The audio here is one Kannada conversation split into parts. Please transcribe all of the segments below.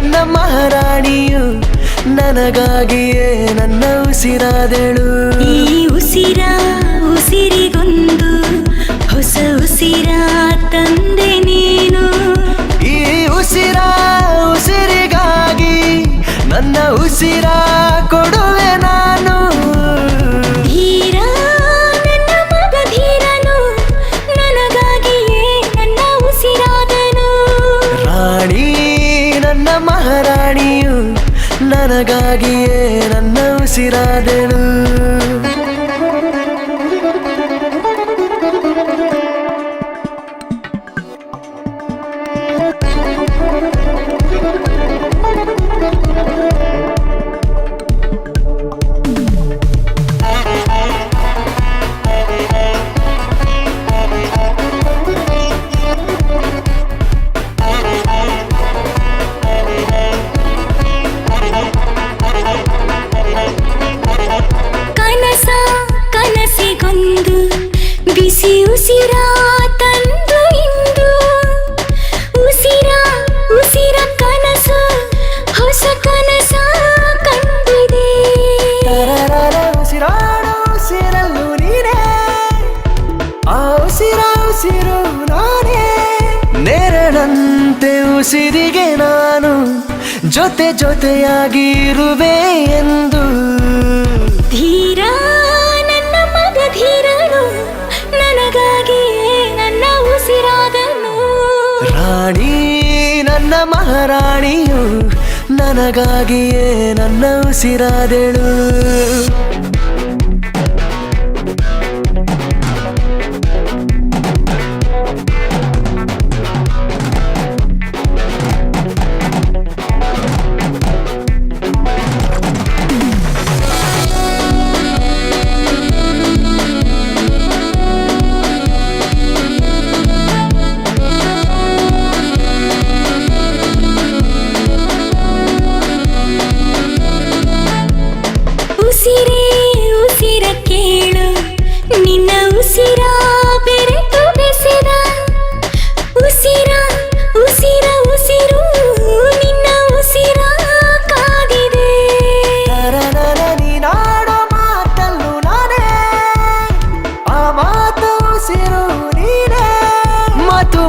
ನನ್ನ ಮಹಾರಾಣಿಯು ನನಗಾಗಿಯೇ ನನ್ನ ಉಸಿರಾದಳು. ಈ ಉಸಿರಿಗೊಂದು ಹೊಸ ಉಸಿರ ತಂದೆ ನೀನು. ಈ ಉಸಿರಿಗಾಗಿ ನನ್ನ ಉಸಿರ ಕೊಡುವೆ ನಾನು. ಧೀರ ನನ್ನ ಮಗ ಧೀರನು ನನಗಾಗಿಯೇ ನನ್ನ ಉಸಿರಾದನು. ರಾಣಿ ನನ್ನ ಮಹಾರಾಣಿಯು ನನಗಾಗಿಯೇ ನನ್ನ ಉಸಿರಾದಳು. ಕನಸಿಗೊಂದು ಬಿಸಿ ಉಸಿರ ತಂದು ಇಂದು. ಉಸಿರ ಕನಸು ಹೊಸ ಕನಸ ಕಂಡಿದೆ. ಉಸಿರಾಡೋ ಉಸಿರಲ್ಲೂ ನೀನೇ, ಆ ಉಸಿರು ನಾನೇ. ನೆರಳಂತೆ ಉಸಿರಿಗೆ ನಾನು ಜೊತೆಯಾಗಿರುವೆ ಎಂದು. ಧೀರ ನನ್ನ ಮಗ ಧೀರನು ನನಗಾಗಿಯೇ ನನ್ನ ಉಸಿರಾದನು. ರಾಣಿ ನನ್ನ ಮಹಾರಾಣಿಯು ನನಗಾಗಿಯೇ ನನ್ನ ಉಸಿರಾದಳು. ಉಸಿರ ಕೇಳು ನಿನ್ನ ಉಸಿರ ಬೆರೆತು ಬೆಸೆದ. ಉಸಿರು ನಿನ್ನ ಉಸಿರ ಕಾದಿದೆ. ನೀನಾಡೋ ಮಾತಲ್ಲೂ ನಾನೇ, ಆ ಮಾತು ಉಸಿರು ನೀನೇ.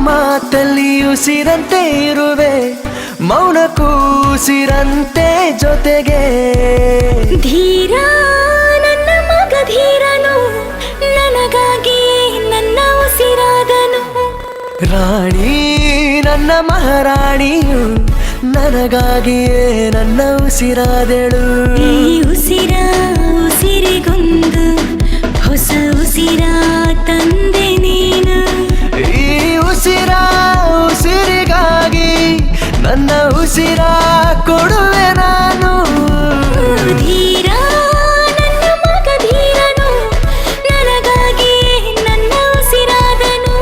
ಮಾತಲ್ಲಿ ಉಸಿರಂತೆ ಇರುವೆ, ಮೌನಕ್ಕೂ ಉಸಿರಂತೆ ಜೊತೆಗೆ. ಧೀರ ನನ್ನ ಮಗ ಧೀರನು ನನಗಾಗಿಯೇ ನನ್ನ ಉಸಿರಾದನು. ರಾಣಿ ನನ್ನ ಮಹಾರಾಣಿಯು ನನಗಾಗಿಯೇ ನನ್ನ ಉಸಿರಾದಳು. ಈ ಉಸಿರಿಗೊಂದು ಹೊಸ ಉಸಿರ ತಂದೆ ನೀನು. ಈ ಉಸಿರಿಗಾಗಿ ನನ್ನ ಉಸಿರ ಕೊಡುವೆ ನಾನು. ಧೀರ ನನ್ನ ಮಗ ಧೀರನು ನನಗಾಗಿಯೇ ನನ್ನ ಉಸಿರಾದನು.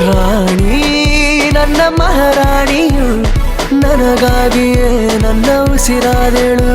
ರಾಣಿ ನನ್ನ ಮಹಾರಾಣಿಯು ನನಗಾಗಿಯೇ ನನ್ನ ಉಸಿರಾದಳು.